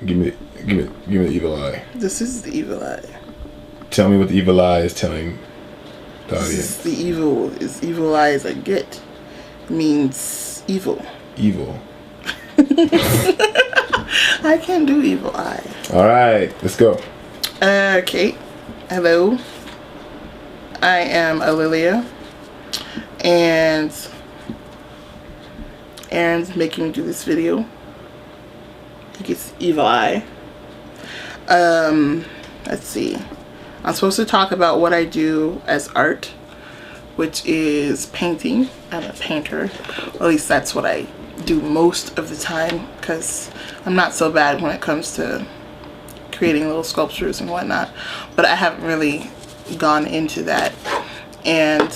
Give me the evil eye. This is the evil eye. Tell me what the evil eye is telling the audience. This is the evil eye as I get. Means evil. Evil. I can't do evil eye. Alright, let's go. Okay. Hello. I am Alillia. And Aaron's making me do this video. I think it's evil eye. Let's see. I'm supposed to talk about what I do as art, which is painting. I'm a painter. Or at least that's what I do most of the time, because I'm not so bad when it comes to creating little sculptures and whatnot. But I haven't really gone into that. And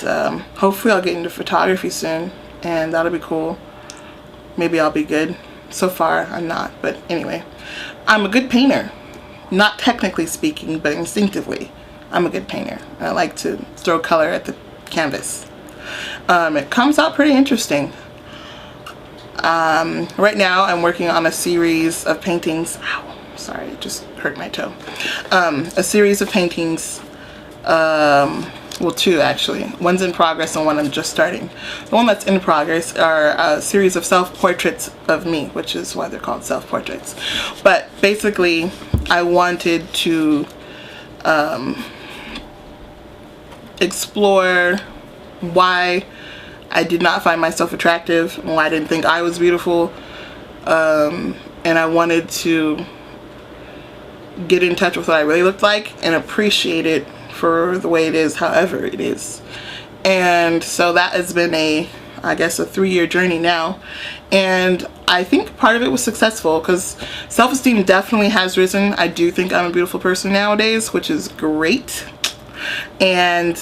hopefully I'll get into photography soon, and that'll be cool. Maybe I'll be good. So far I'm not, but anyway, I'm a good painter. Not technically speaking, but instinctively I'm a good painter. I like to throw color at the canvas. It comes out pretty interesting. Right now I'm working on a series of paintings. Ow, sorry, it just hurt my toe. A series of paintings, well, two actually. One's in progress and one I'm just starting. The one that's in progress are a series of self-portraits of me, which is why they're called self-portraits. But basically, I wanted to explore why I did not find myself attractive and why I didn't think I was beautiful. And I wanted to get in touch with what I really looked like and appreciate it for the way it is, however it is. And so that has been I guess a 3-year journey now, and I think part of it was successful because self-esteem definitely has risen. I do think I'm a beautiful person nowadays, which is great. And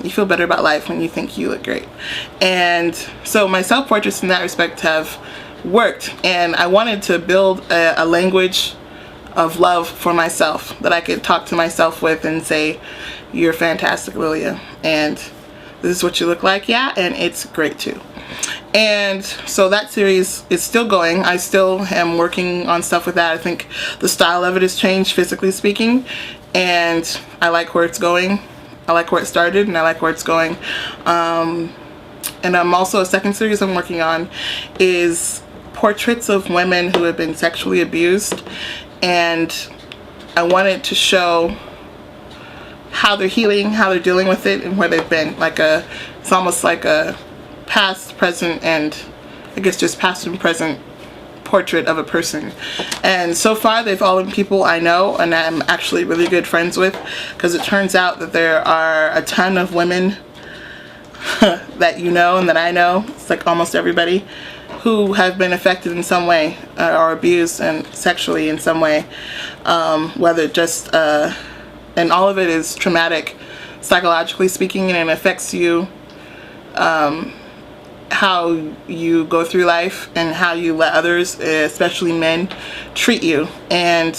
you feel better about life when you think you look great. And so my self-portraits in that respect have worked, and I wanted to build a language of love for myself that I could talk to myself with and say, you're fantastic, Lilia, and this is what you look like, yeah, and it's great too. And so that series is still going. I still am working on stuff with that. I think the style of it has changed, physically speaking, and I like where it's going. I like where it started, and I like where it's going. And I'm also, a second series I'm working on is portraits of women who have been sexually abused, and I wanted to show how they're healing, how they're dealing with it, and where they've been. It's almost like a past, present, and I guess just past and present portrait of a person. And so far they've all been people I know and I'm actually really good friends with, because it turns out that there are a ton of women that you know and that I know, it's like almost everybody, who have been affected in some way or abused and sexually in some way, whether just and all of it is traumatic psychologically speaking, and it affects you, how you go through life and how you let others, especially men, treat you. And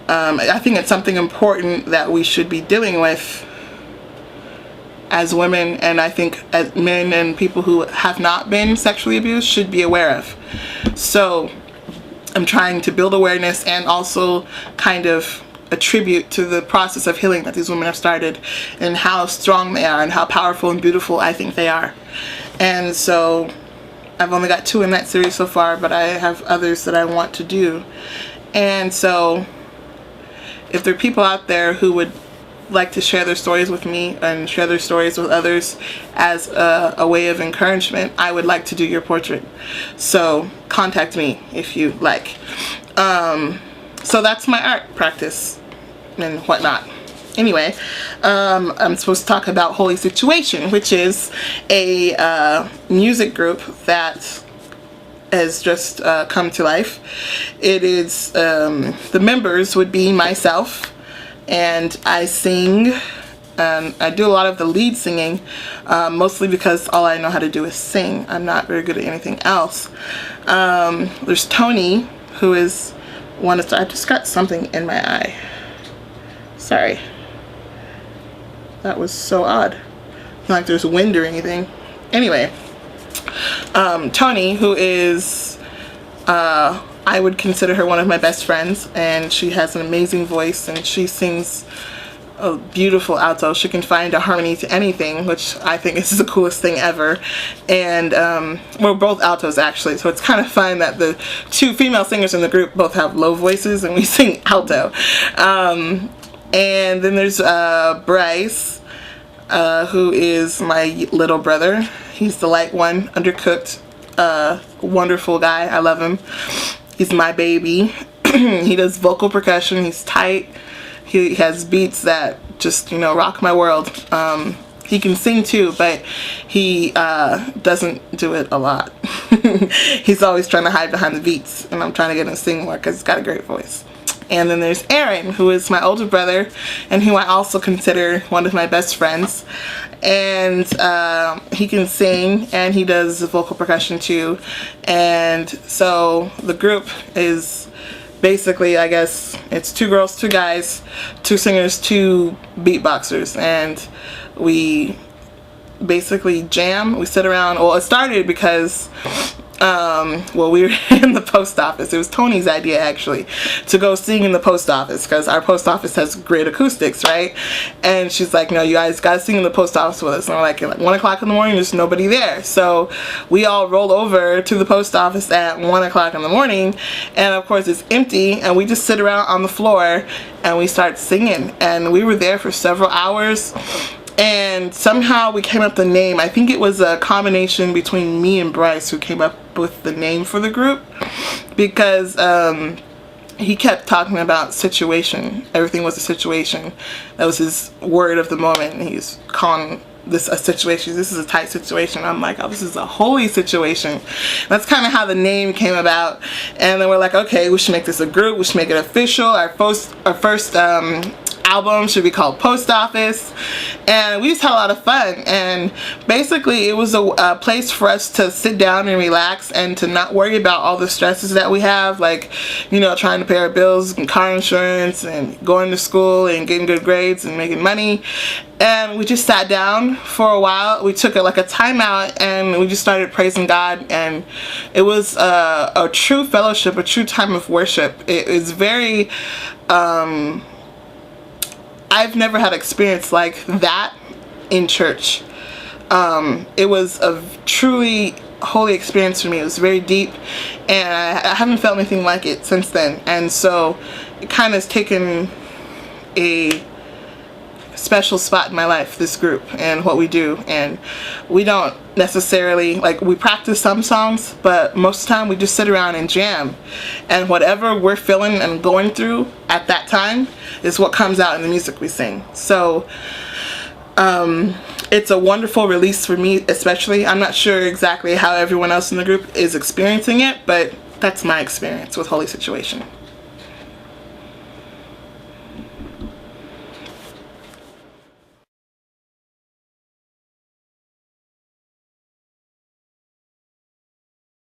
I think it's something important that we should be dealing with as women, and I think as men and people who have not been sexually abused should be aware of. So I'm trying to build awareness and also kind of attribute to the process of healing that these women have started, and how strong they are and how powerful and beautiful I think they are. And so I've only got 2 in that series so far, but I have others that I want to do. And so if there are people out there who would like to share their stories with me and share their stories with others as a way of encouragement, I would like to do your portrait. So contact me if you like. So that's my art practice and whatnot. Anyway, I'm supposed to talk about Holy Situation, which is a music group that has just come to life. It is, the members would be myself, and I sing. I do a lot of the lead singing, mostly because all I know how to do is sing. I'm not very good at anything else. There's Tony, who is one of, I just got something in my eye. Sorry. That was so odd. Not like there's wind or anything. Anyway, Tony, who is I would consider her one of my best friends, and she has an amazing voice, and she sings a beautiful alto. She can find a harmony to anything, which I think is the coolest thing ever. And we're both altos actually, so it's kind of fun that the two female singers in the group both have low voices and we sing alto. And then there's Bryce, who is my little brother. He's the light one, undercooked, wonderful guy. I love him. He's my baby. He does vocal percussion. He's tight. He has beats that just, you know, rock my world. He can sing too, but he doesn't do it a lot. He's always trying to hide behind the beats, and I'm trying to get him to sing more because he's got a great voice. And then there's Aaron, who is my older brother and who I also consider one of my best friends. And he can sing and he does vocal percussion too. And so the group is basically, I guess, it's 2 girls, 2 guys, 2 singers, 2 beatboxers. And we basically jam. We sit around. Well, it started because well, we were in the post office. It was Tony's idea actually to go sing in the post office because our post office has great acoustics, right? And she's like, no, you guys gotta sing in the post office with us. And we're like, at 1 o'clock in the morning, there's nobody there. So we all roll over to the post office at 1 o'clock in the morning, and of course it's empty, and we just sit around on the floor and we start singing. And we were there for several hours. And somehow we came up with the name. I think it was a combination between me and Bryce who came up with the name for the group, because he kept talking about situation. Everything was a situation. That was his word of the moment. And he's calling this a situation. This is a tight situation. I'm like, oh, this is a holy situation. That's kind of how the name came about. And then we're like, okay, we should make this a group. We should make it official. Our first album should be called Post Office. And we just had a lot of fun, and basically it was a place for us to sit down and relax and to not worry about all the stresses that we have, like, you know, trying to pay our bills and car insurance and going to school and getting good grades and making money. And we just sat down for a while. We took like a timeout and we just started praising God, and it was a true fellowship, a true time of worship. It is very I've never had experience like that in church. It was a truly holy experience for me. It was very deep, and I haven't felt anything like it since then. And so it kind of has taken a special spot in my life, this group and what we do. And we don't necessarily, like, we practice some songs, but most of the time we just sit around and jam, and whatever we're feeling and going through at that time is what comes out in the music we sing. So it's a wonderful release for me, especially. I'm not sure exactly how everyone else in the group is experiencing it, but that's my experience with Holy Situation.